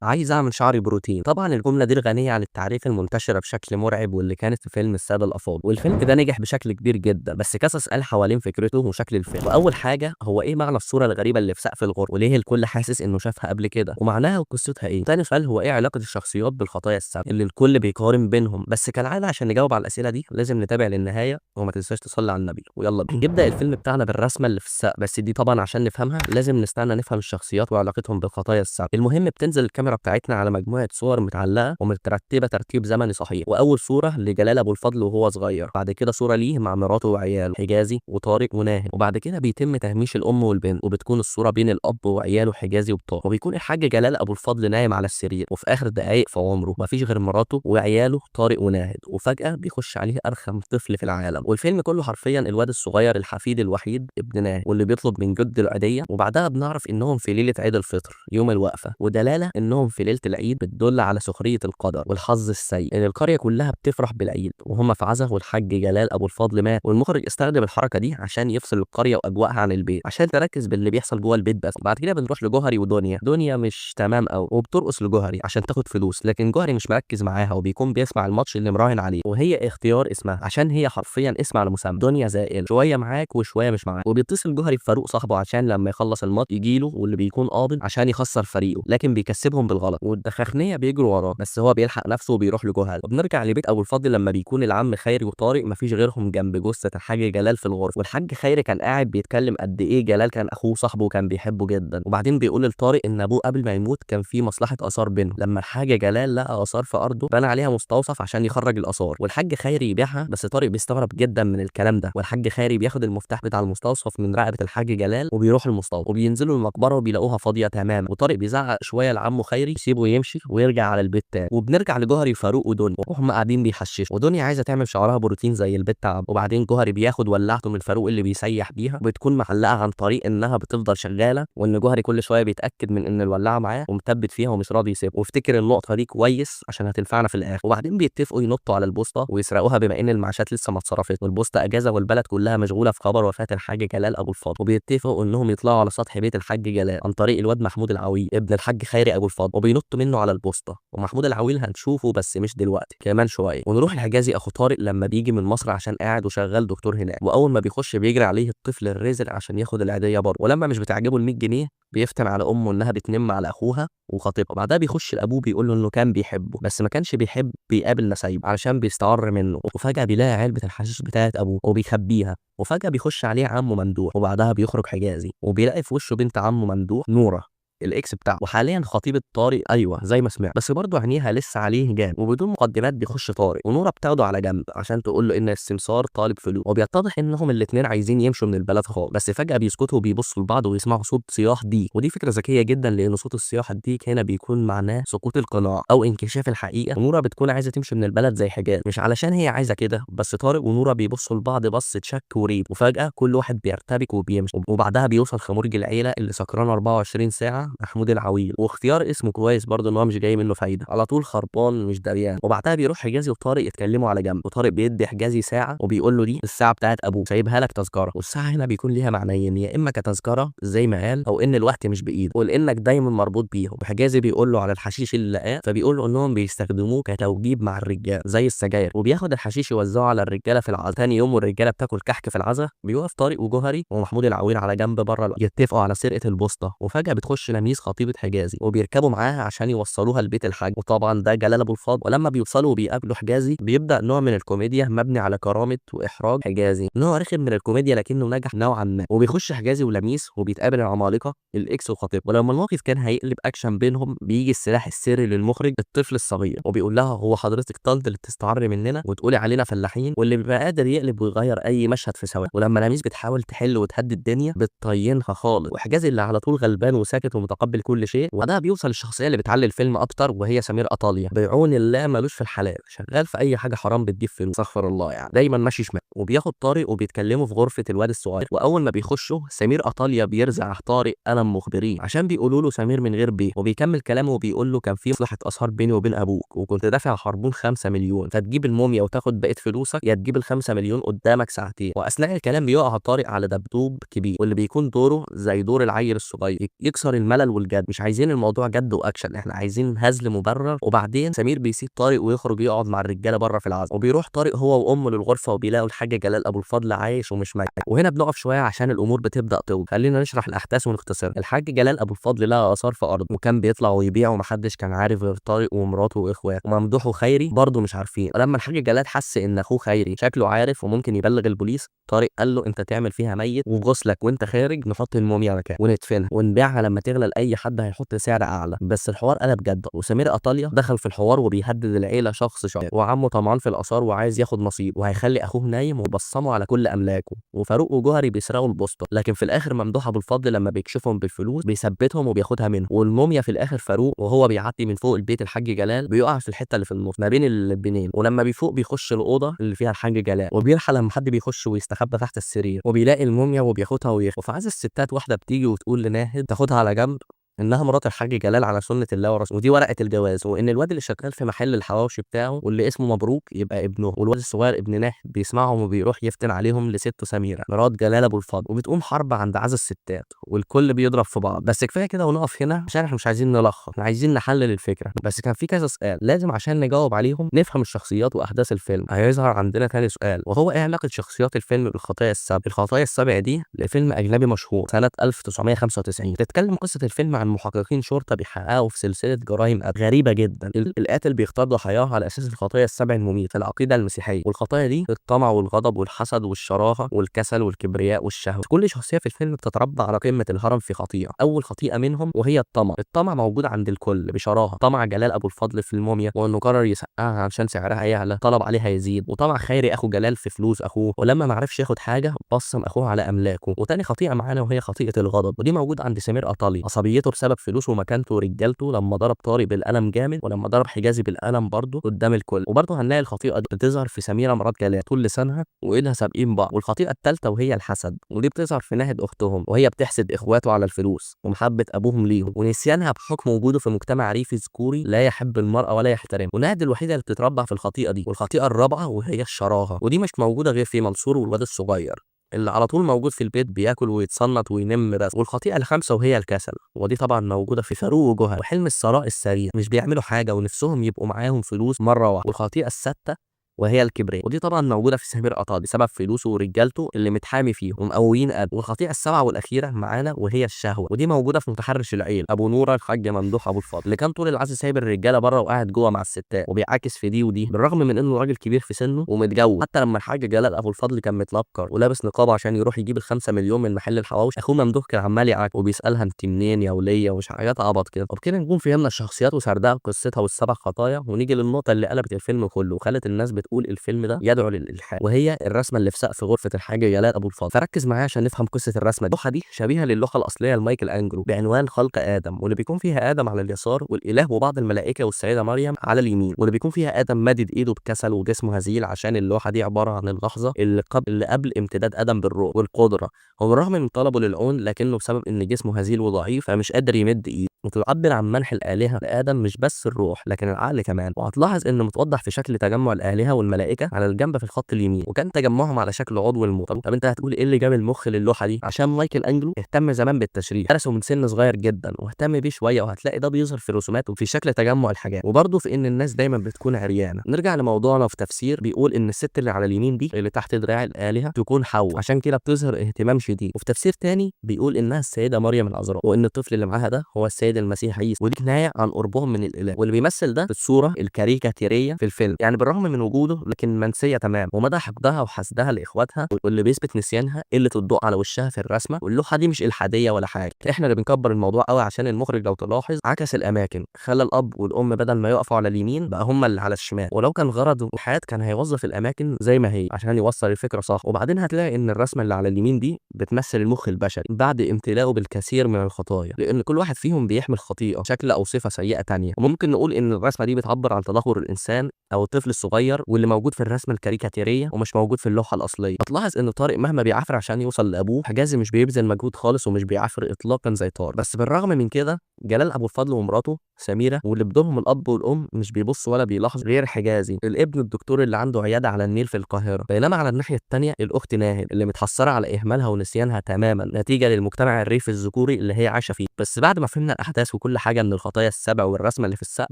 عايز أعمل شعري بروتين. طبعًا الجملة دي الغنية عن التعريف المنتشرة بشكل مرعب واللي كانت في فيلم السادة الأفاضل، والفيلم ده نجح بشكل كبير جدًا، بس كذا سؤال حوالين فكرته وشكل الفيلم. وأول حاجة هو إيه معنى الصورة الغريبة اللي في سقف الغرفة؟ وليه الكل حاسس إنه شافها قبل كده؟ ومعناها وقصتها إيه؟ تاني سؤال هو إيه علاقة الشخصيات بالخطايا السبع اللي الكل بيقارن بينهم؟ بس كالعادة عشان نجاوب على الأسئلة دي لازم نتابع للنهاية وما تنساش تصلي على النبي، ويلا بينا. يبدأ الفيلم بتاعنا بالرسمة اللي في السقف، بس دي طبعًا عشان نفهمها لازم نستنى نفهم الشخصيات وعلاقتهم بالخطايا السبع. المهم بتنزل الكاميرا بتاعتنا على مجموعة صور متعلقة ومترتبة ترتيب زمني صحيح، وأول صورة لجلال أبو الفضل وهو صغير، بعد كده صورة ليه مع مراته وعياله حجازي وطارق وناهد، وبعد كده بيتم تهميش الأم والبنت، وبتكون الصورة بين الأب وعياله حجازي وطارق، وبيكون الحاج جلال أبو الفضل نايم على السرير، وفي آخر دقايق في عمره مفيش غير مراته وعياله طارق وناهد، وفجأة بيخش عليه أرخم طفل في العالم، والفيلم كله حرفيا الواد الصغير الحفيد الوحيد ابن ناهد واللي بيطلب من جده العيدية، وبعدها بنعرف إنهم في ليلة عيد الفطر يوم الوقفة، ودلالة إنهم في ليلة العيد بتدل على سخرية القدر والحظ السيء، ان القريه كلها بتفرح بالعيد وهم في عزا والحاج جلال ابو الفضل مات، والمخرج استخدم الحركه دي عشان يفصل القريه واجواءها عن البيت عشان تركز باللي بيحصل جوه البيت بس. بعد كده بنروح لجوهري ودنيا. دنيا مش تمام قوي وبترقص لجوهري عشان تاخد فلوس، لكن جوهري مش مركز معاها وبيكون بيسمع الماتش اللي مراهن عليه، وهي اختيار اسمها عشان هي حرفيا اسم على مسمى. دنيا زائل شويه معاك وشويه مش معاك، وبيتصل جوهري بفاروق صاحبه عشان لما يخلص الماتش يجيله واللي بيكون قابض عشان يخسر فريقه، لكن بيكسبهم بالغلط، والدخاخنيه بيجروا وراه بس هو بيلحق نفسه وبيروح لجوهر. وبنرجع لبيت ابو الفضل لما بيكون العم خيري وطارق مفيش غيرهم جنب جثه الحاج جلال في الغرفه، والحاج خيري كان قاعد بيتكلم قد ايه جلال كان اخوه صاحبه وكان بيحبه جدا، وبعدين بيقول لطارق ان ابوه قبل ما يموت كان في مصلحه اثار بينهم، لما الحاج جلال لقى اثار في ارضه بنى عليها مستوصف عشان يخرج الاثار، والحاج خيري يبيعها، بس طارق بيستغرب جدا من الكلام ده، والحاج خيري بياخد المفتاح بتاع المستوصف من رقبه الحاج جلال وبيروح المستوصف، وبينزلوا المقبره وبيلاقوها فاضيه تماما، وطارق بيزعق شويه لعمه خيري يسيبه يمشي ويرجع على البيت تاني. وبنرجع لجوهري فاروق ودنيا وهم قاعدين بيحششوا، ودنيا عايزه تعمل شعرها بروتين زي البت عب، وبعدين جوهري بياخد ولعته من فاروق اللي بيسيح بيها، بتكون معلقه عن طريق انها بتفضل شغاله، وان جوهري كل شويه بيتاكد من ان الولاعه معاه ومثبت فيها ومش راضي يسيبها، وافتكر النقطه دي كويس عشان هتنفعنا في الاخر. وبعدين بيتفقوا ينطوا على البوسطه ويسرقوها بما ان المعاشات لسه ما اتصرفتش، والبوسطه اجازه والبلد كلها مشغوله في خبر وفاه الحاج جلال ابو الفضل، وبيتفقوا انهم يطلعوا على سطح بيت الحاج جلال عن طريق الواد محمود العويل ابن الحاج خيري ابو الفضل، وبينطوا منه على البوسطه، ومحمود العويل هنشوفه بس مش دلوقتي كمان شويه. ونروح لحجازي اخو طارق لما بيجي من مصر عشان قاعد وشغال دكتور هناك، واول ما بيخش بيجري عليه الطفل الرزل عشان ياخد العيديه برضه، ولما مش بتعجبه ال 100 جنيه بيفتن على امه انها بتنم على اخوها وخطيبها، وبعدها بيخش لابوه بيقول له انه كان بيحبه بس ما كانش بيحب بيقابل نسايب علشان بيستعر منه، وفجاه بيلاقي علبه الحشيش بتاعت ابوه وبيخبيها، وفجاه بيخش عليه عمه ممدوح، وبعدها بيخرج حجازي وبيلاقي في وشه بنت عمه ممدوح نوره الاكس بتاعه، وحاليا خطيبه طارق، ايوه زي ما سمعت، بس برضه عينيها لسه عليه جامد. وبدون مقدمات بيخش طارق ونوره بتاخده على جنب عشان تقول له ان السمسار طالب فلوس، وبيتضح انهم الاثنين عايزين يمشوا من البلد خالص، بس فجاه بيسكتوا وبيبصوا لبعض ويسمعوا صوت صياح ديك، ودي فكره ذكيه جدا لان صوت الصياح الديك هنا بيكون معناه سقوط القناع او انكشاف الحقيقه، ونوره بتكون عايزه تمشي من البلد زي حجاز مش علشان هي عايزه كده، بس طارق ونوره بيبصوا لبعض بصه شك وريب، وفجاه كل واحد بيرتبك وبيمشي، وبعدها بيوصل خمورج العيله اللي سكران 24 ساعه محمود العويل، واختيار اسمه كويس برضه ان هو مش جاي منه فايده، على طول خربان مش دريان. وبعدها بيروح حجازي وطارق يتكلموا على جنب، وطارق بيدي حجازي ساعه وبيقول له دي الساعه بتاعت ابوه سايبها لك تذكره، والساعه هنا بيكون ليها معنيين، يا اما كتذكره زي ما قال او ان الوقت مش بايده ولانك دايما مربوط بيهم. وحجازي بيقول له على الحشيش اللي لقاه، فبيقول له انهم بيستخدموه كتوجيب مع الرجال زي السجاير، وبياخد الحشيش يوزعه على الرجاله في العزا. تاني يوم والرجاله بتاكل كحك في العزا بيوقف طارق وجوهري ومحمود العويل على جنب بره يتفقوا على سرقه البوسطه، وفجاه بتخش لميس خطيبه حجازي وبيركبوا معاها عشان يوصلوها لبيت الحاج، وطبعا ده جلال ابو الفضل. ولما بيوصلوا وبيقابلوا حجازي بيبدا نوع من الكوميديا مبني على كرامه واحراج حجازي، نوع رخم من الكوميديا لكنه نجح نوعا ما، وبيخش حجازي ولميس وبيتقابل العمالقه الاكس وخطيبها، ولما الموقف كان هيقلب اكشن بينهم بيجي السلاح السري للمخرج الطفل الصغير وبيقول لها هو حضرتك طنط اللي بتستعر مننا وتقولي علينا فلاحين، واللي بيبقى قادر يقلب ويغير اي مشهد في ثواني. ولما لميس بتحاول تحل وتهدي الدنيا بتطينها خالص، وحجازي اللي على طول غلبان وساكت ومتقبل كل شيء. وده بيوصل الشخصيه اللي بتعلي الفيلم اكتر وهي سمير قطاليا، بعون الله ملوش في الحلال، شغال في اي حاجه حرام بتجيب فلوس استغفر الله يعني، دايما ماشي شمال، وبياخد طارق وبيتكلموا في غرفه الواد الصغير، واول ما بيخشوا سمير قطاليا بيرزع طارق قلم مخبرين عشان بيقولوا له سمير من غير بيه، وبيكمل كلامه وبيقول له كان في مصلحه اثار بيني وبين ابوك وكنت دافع حربون 5 مليون، فتجيب الموميا وتاخد بقيه فلوسك يا تجيب ال 5 مليون قدامك ساعتين. واثناء الكلام بيقع طارق على دبدوب كبير واللي بيكون دوره زي دور العيل الصغير يكسر الملل الملل والجد، مش عايزين الموضوع جد واكشن، احنا عايزين هزل مبرر. وبعدين سمير بيسيب طارق ويخرج يقعد مع الرجاله بره في العزم، وبيروح طارق هو وامه للغرفه وبيلاقوا الحاج جلال ابو الفضل عايش ومش ميت. وهنا بنقف شويه عشان الامور بتبدا توضح. خلينا نشرح الاحداث ونختصرها. الحاج جلال ابو الفضل لقى اثار في ارض، وكان بيطلع ويبيع ومحدش كان عارف غير طارق ومراته واخواته، وممدوح وخيري برضه مش عارفين. ولما الحاج جلال حس ان اخوه خيري شكله عارف وممكن يبلغ البوليس، طارق قال له انت تعمل فيها ميت وغسلك وانت خارج نحط الموميا مكان وندفنها ونبيعها لما تغلى لاي حد هيحط سعر اعلى. بس الحوار قلب جد، وسمير ايطاليا دخل في الحوار وبيهدد العيله شخص شخص، وعمه طمعان في الاثار وعايز ياخد نصيب، وهيخلي اخوه نايم وبصمه على كل املاكه. وفاروق وجوهري بيسرقوا البوسطه، لكن في الاخر ممدوح ابو الفضل لما بيكشفهم بالفلوس بيثبتهم وبياخدها منهم. والموميا في الاخر فاروق وهو بيعدي من فوق البيت الحاج جلال بيقع في الحته اللي في النص ما بين البنين، ولما بيفوق بيخش الاوضه اللي فيها الحاج جلال، وبيلحق لما حد بيخش ويستخبى تحت السرير وبيلاقي الموميا وبياخدها ويخفي. وفي عز الستات واحده بتيجي وتقول لناهد تاخدها على جنب انها مرات الحاج جلال على سنه الله ورسوله، ودي ورقه الجواز، وان الواد اللي شغال في محل الحواوشي بتاعه واللي اسمه مبروك يبقى ابنه، والواد الصغير ابن ناهد بيسمعهم وبيروح يفتن عليهم لسته سميره مرات جلال ابو الفضل، وبتقوم حرب عند عز الستات والكل بيضرب في بعض. بس كفايه كده ونقف هنا عشان احنا مش عايزين نلخص، احنا عايزين نحلل الفكره. بس كان في كذا سؤال لازم عشان نجاوب عليهم نفهم الشخصيات واحداث الفيلم. هيظهر عندنا ثاني سؤال، وهو ايه علاقه شخصيات الفيلم بالخطايا السبع؟ الخطايا السبع دي لفيلم اجنبي مشهور سنه 1995، تتكلم قصه الفيلم عن محققين شرطه بيحققوا في سلسله جرائم غريبه جدا. القاتل بيختار ضحاياه على اساس الخطايا السبع المميته العقيده المسيحيه، والخطايا دي الطمع والغضب والحسد والشراهه والكسل والكبرياء والشهوه. كل شخصيه في الفيلم بتتربى على قمه الهرم في خطيئه. اول خطيئه منهم وهي الطمع. الطمع موجود عند الكل بشراهه. طمع جلال ابو الفضل في الموميا وانه قرر يسقعها عشان سعرها يعلى، طلب عليها يزيد. وطمع خيري اخو جلال في فلوس اخوه، ولما ما عرفش ياخد حاجه بصم اخوه على املاكه. وتاني خطيئه معانا وهي خطيئه الغضب، ودي موجود عند سمير ايطالي، عصبيته بسبب فلوسه ومكانته ورجالته لما ضرب طارق بالقلم جامد، ولما ضرب حجازي بالقلم برضه قدام الكل. وبرضه هنلاقي الخطيئه دي بتظهر في سميره مرات جلال، طول لسانها وايدها سابقين بعض. والخطيئه الثالثه وهي الحسد، ودي بتظهر في ناهد اختهم وهي بتحسد اخواته على الفلوس ومحبه ابوهم ليهم، ونسيانها بحكم وجوده في مجتمع ريفي ذكوري لا يحب المراه ولا يحترمها. وناهد الوحيده اللي بتتربع في الخطيئه دي. والخطيئه الرابعه وهي الشراهه، ودي مش موجوده غير في منصور والواد الصغير اللي على طول موجود في البيت بياكل ويتصنط وينم بس. والخطيئه الخامسه وهي الكسل، ودي طبعا موجوده في فاروق وجوهر وحلم الثراء السريع، مش بيعملوا حاجه ونفسهم يبقوا معاهم فلوس مره واحده. والخطيئه السادسه وهي الكبرياء، ودي طبعا موجوده في سمير قطاضي بسبب فلوسه ورجالته اللي متحامي فيهم ومقويين قد. والخطيئه السابعه والاخيره معانا وهي الشهوه، ودي موجوده في متحرش العيل ابو نوره الحاج ممدوح ابو الفضل، اللي كان طول العزل سايب الرجاله بره وقاعد جوه مع الستات وبيعاكس في دي ودي، بالرغم من انه راجل كبير في سنه ومتجوز. حتى لما الحاج جلال ابو الفضل كان متنكر ولابس نقاب عشان يروح يجيب ال5 مليون من محل الحواوش، اخوه ممدوح كان عمال يعاك وبيسالها انت منين يا وليه ومش حاجات عبط كده. وبكده نكون فهمنا الشخصيات وسردها قصتها والسبع خطايا، ونيجي للنقطه اللي قلبت الفيلم كله وخلت الناس بتقول الفيلم ده يدعو للالحاد، وهي الرسمه اللي في سقف غرفه الحاج جلال ابو الفضل. فركز معايا عشان نفهم قصه الرسمه دي. اللوحه دي شبيهه للوحه الاصليه لمايكل انجلو بعنوان خلق ادم، واللي بيكون فيها ادم على اليسار والاله وبعض الملائكه والسيده مريم على اليمين، واللي بيكون فيها ادم مادد ايده بكسل وجسمه هزيل، عشان اللوحه دي عباره عن اللحظه اللي قبل امتداد ادم بالروح والقدره. وبالرغم من طلبه للعون لكنه بسبب ان جسمه هزيل وضعيف فمش قادر يمد ايده، وتعبر عن منح الالهه لادم مش بس الروح لكن العقل كمان. وهتلاحظ ان متوضح في شكل تجمع الالهه والملائكه على الجنب في الخط اليمين، وكان تجمعهم على شكل عضو المخ. طب انت هتقول ايه اللي جاب المخ للوحه دي؟ عشان مايكل انجلو اهتم زمان بالتشريح، درسه من سن صغير جدا واهتم بيه شويه، وهتلاقي ده بيظهر في رسوماته في شكل تجمع الحاجات، وبرضه في ان الناس دايما بتكون عريانه. نرجع لموضوعنا في تفسير بيقول ان الست اللي على اليمين دي اللي تحت دراع الالهه تكون حواء، عشان كده بتظهر اهتمام شديد. وفي تفسير تاني بيقول انها السيده مريم العذراء، وان الطفل اللي معاها ده هو السيد المسيح عيسى، ودي كنايه عن قربهم من الاله. واللي بيمثل ده في الصوره الكاريكاتيريه في الفيلم، يعني بالرغم من وجوده لكن منسيه تمام، ومدى حقدها وحسدها لاخواتها، واللي بيثبت نسيانها قله الضوء على وشها في الرسمه. واللوحه دي مش الحاديه ولا حاجه، احنا اللي بنكبر الموضوع قوي عشان المخرج لو تلاحظ عكس الاماكن، خلى الاب والام بدل ما يقفوا على اليمين بقى هم اللي على الشمال، ولو كان غرضه الحاد كان هيوظف الاماكن زي ما هي عشان يوصل الفكره صح. وبعدين هتلاقي ان الرسمه اللي على اليمين دي بتمثل المخ البشري بعد امتلاءه بالكثير من الخطايا، لان كل واحد فيهم بيحمل خطيئه، شكل او صفه سيئه تانية. وممكن نقول ان الرسمه دي بتعبر عن تدهور الانسان او الطفل الصغير واللي موجود في الرسمه الكاريكاتيريه ومش موجود في اللوحه الاصليه. هتلاحظ ان طارق مهما بيعافر عشان يوصل لابوه، حجازي مش بيبذل مجهود خالص ومش بيعافر اطلاقا زي طارق. بس بالرغم من كده جلال ابو الفضل ومراته سميره واللي بدورهم الاب والام مش بيبصوا ولا بيلاحظوا غير حجازي الابن الدكتور اللي عنده عياده على النيل في القاهره. بينما على الناحيه الثانيه الاخت ناهد اللي متحسره على اهمالها ونسيانها تماما نتيجه للمجتمع الريفي الذكوري اللي هي عايشه فيه. بس بعد ما فهمنا الاحداث وكل حاجه من الخطايا السبع والرسمه اللي في السقف،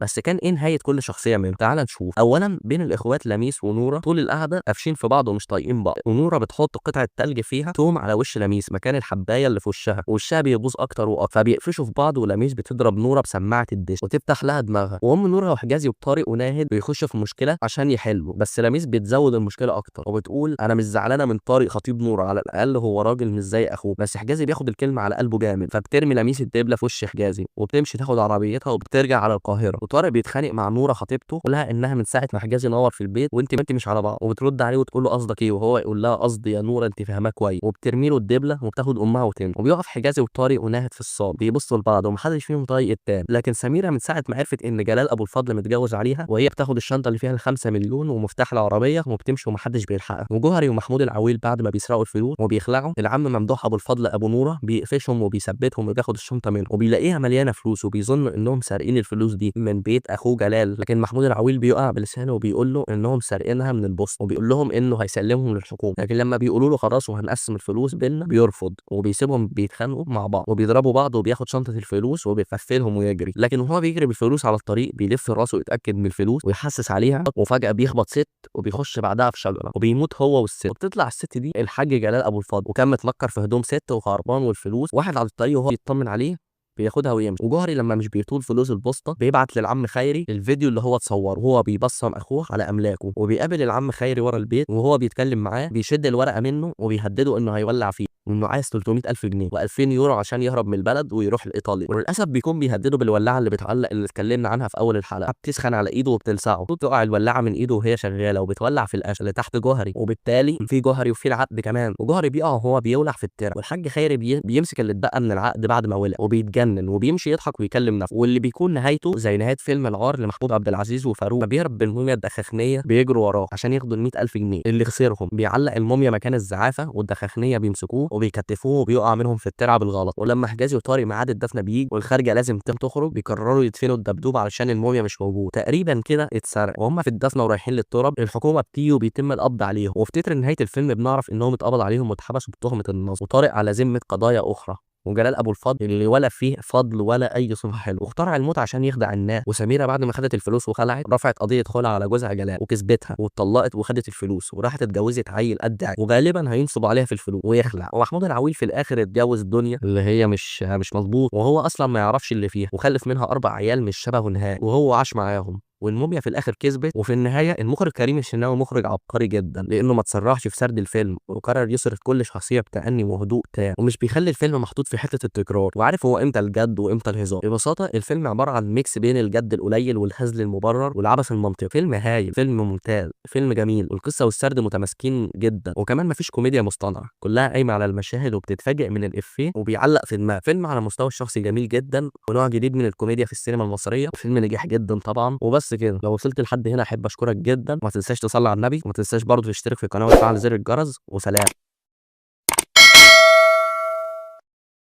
بس كان ايه نهايه كل شخصيه منهم؟ تعال نشوف. اولا بين الاخوات لميس ونوره طول القعده قافشين في بعض ومش طايقين بعض، ونوره بتحط قطعه تلج فيها توم على وش لميس مكان الحبايه اللي في وشها، ووشها بيبوظ اكتر واكتر، فبيقفشوا في بعض ولميس بتضرب نوره بسماعه الدش وتفتح لها دماغها. وام نوره وحجازي وطارق وناهد بيخشوا في مشكله عشان يحلوا، بس لميس بتزود المشكله اكتر وبتقول انا مش زعلانه من طارق خطيب نوره، على الاقل هو راجل مش زي اخوه. بس حجازي بياخد الكلمه على قلبه جامد، فبترمي لميس الدبله في وش حجازي وبتمشي تاخد عربيتها وبترجع على القاهره. وطارق بيتخانق مع نوره خطيبته ولها انها من ساعه ما حجازي نور في البيت وانت مش على بعض، وبترد عليه وتقول له قصدك ايه، وهو يقول لها قصدي يا نوره انت فاهماه كويس، وبترمي له الدبله وبتاخد امها وتمشي. وبيقف حجازي وطارق وناهد في الصاله بيبصوا لبعض ومحدش فيهم طايق التاني. لكن سميره من ساعه ما عرفت ان جلال ابو الفضل متجوز عليها وهي بتاخد الشنطه اللي فيها ال5 مليون ومفتاح العربيه وبتمشي ومحدش بيلحقها. وجوهري ومحمود العويل بعد ما بيسرقوا الفلوس وبيخلعوا العم ممدوح ابو الفضل ابو نوره بيقفشهم وبيثبتهم وبياخد الشنطه منهم وبيلاقيها مليانه فلوس وبيظن انهم سارقين الفلوس دي من بيت اخوه جلال. لكن محمود العويل بيقع بلسانه وبيقول له انهم سارقينها من البوسطه وبيقول لهم انه هيسلمهم للحكومه. لكن لما بيقولوا له خلاص وهنقسم الفلوس بيننا بيرفض وبيسيبهم بيتخانقوا مع بعض وبيضربوا بعض وبياخد شنطه الفلوس وبيقفلهم ويجري. لكن وهو بيجري بالفلوس على الطريق بيلف راسه يتاكد من الفلوس ويحسس عليها، وفجاه بيخبط ست وبيخش بعدها في شجره وبيموت هو والست. وبتطلع الست دي الحاج جلال ابو الفضل وكان متنكر في هدوم ست وخربان، والفلوس واحد على الطريق وهو بيطمن عليه بياخدها ويمشي. وجوهري لما مش بيطول فلوس البوسطه بيبعت للعم خيري الفيديو اللي هو اتصوره وهو بيبصم اخوه على املاكه، وبيقابل العم خيري ورا البيت وهو بيتكلم معاه بيشد الورقه منه وبيهدده انه هيولع فيه وانه عايز 300,000 جنيه و2000 يورو عشان يهرب من البلد ويروح لايطاليا. وللاسف بيكون بيهدده بالولاعه اللي بتعلق اللي اتكلمنا عنها في اول الحلقه، بتسخن على ايده وبتلسعه وتقع الولاعه من ايده وهي شغاله وبتولع في القش اللي تحت جوهري، وبالتالي في جوهري وفي العقد كمان، وجوهري بيقع وهو بيولع في الترع. والحاج خيري بيمسك اللي اتبقى من العقد بعد ما ولع وبيتجنن وبيمشي يضحك ويكلم نفسه، واللي بيكون نهايته زي نهايه فيلم العار لمحمود عبد العزيز وفاروق، بيهرب بالموميا الدخاخنيه بيجروا وراه عشان ياخدوا ال100,000 جنيه اللي خسرهم. بيعلق الموميا مكان الزعافه والدخاخنيه بيمسكوه وبيكتفوه وبيقع منهم في الترعه بالغلط. ولما حجازي وطارق ميعاد الدفنه بيجي والخارجه لازم تخرج بيقرروا يدفنوا الدبدوب علشان الموميا مش موجود، تقريبا كده اتسرق. وهم في الدفنه ورايحين للتراب الحكومه بتيجي وبيتم القبض عليهم، وفي تتر نهايه الفيلم بنعرف انهم اتقبض عليهم واتحبسوا بتهمه النصب، وطارق على ذمه قضايا اخرى، وجلال ابو الفضل اللي ولا فيه فضل ولا اي صفه حلوه واخترع الموت عشان يخدع الناس. وسميره بعد ما خدت الفلوس وخلعت رفعت قضيه خلع على جوزها جلال وكسبتها واتطلقت وخدت الفلوس وراحت اتجوزت عيل قد وغالبا هينصب عليها في الفلوس ويخلع. ومحمود العويل في الاخر اتجوز دنيا اللي هي مش مظبوط وهو اصلا ما يعرفش اللي فيها، وخلف منها 4 عيال مش شبهه نهائي وهو عاش معاهم. والموميا في الاخر كسبت. وفي النهايه المخرج كريم الشناوي مخرج عبقري جدا لانه ما تسرعش في سرد الفيلم وقرر يسرد كل شخصيه بتأني وهدوء تام ومش بيخلي الفيلم محطوط في حته التكرار، وعارف هو امتى الجد وامتى الهزار. ببساطه الفيلم عباره عن ميكس بين الجد القليل والهزل المبرر والعبث المنطقي. فيلم هايل، فيلم ممتاز، فيلم جميل، والقصه والسرد متماسكين جدا، وكمان مفيش كوميديا مصطنعه، كلها قايمه على المشاهد وبتتفاجئ من الافيه وبيعلق في دماغك. فيلم على المستوى الشخصي جميل جدا ونوع جديد من الكوميديا في السينما المصريه، فيلم نجح جدا طبعا. وبس كده، لو وصلت لحد هنا احب اشكرك جدا، وما تنساش تصلي على النبي، وما تنساش برضه تشترك في القناه وتفعل زر الجرس، وسلام.